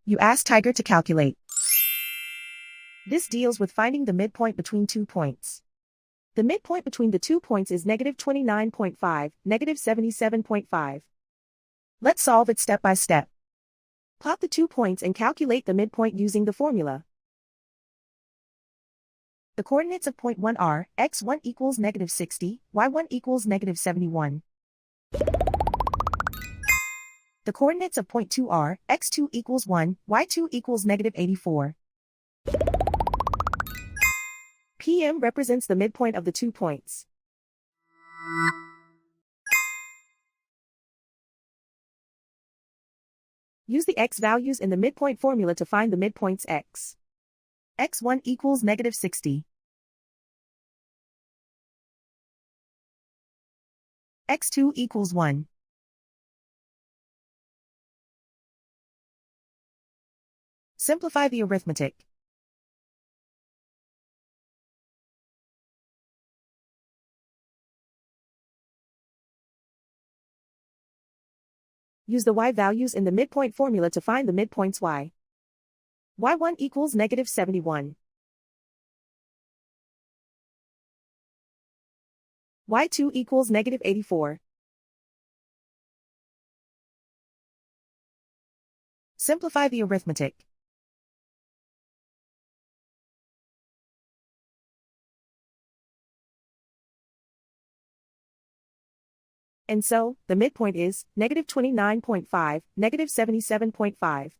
You ask Tiger to calculate. This deals with finding the midpoint between 2 points. The midpoint between the 2 points is -29.5, -77.5. Let's solve it step by step. Plot the 2 points and calculate the midpoint using the formula. The coordinates of point 1 are, x1 equals -60, y1 equals -71. The coordinates of point 2 are, x2 equals 1, y2 equals -84. PM represents the midpoint of the 2 points. Use the x values in the midpoint formula to find the midpoints x. x1 equals -60. x2 equals 1. Simplify the arithmetic. Use the y values in the midpoint formula to find the midpoints y. y1 equals -71. y2 equals -84. Simplify the arithmetic. And so, the midpoint is -29.5, -77.5.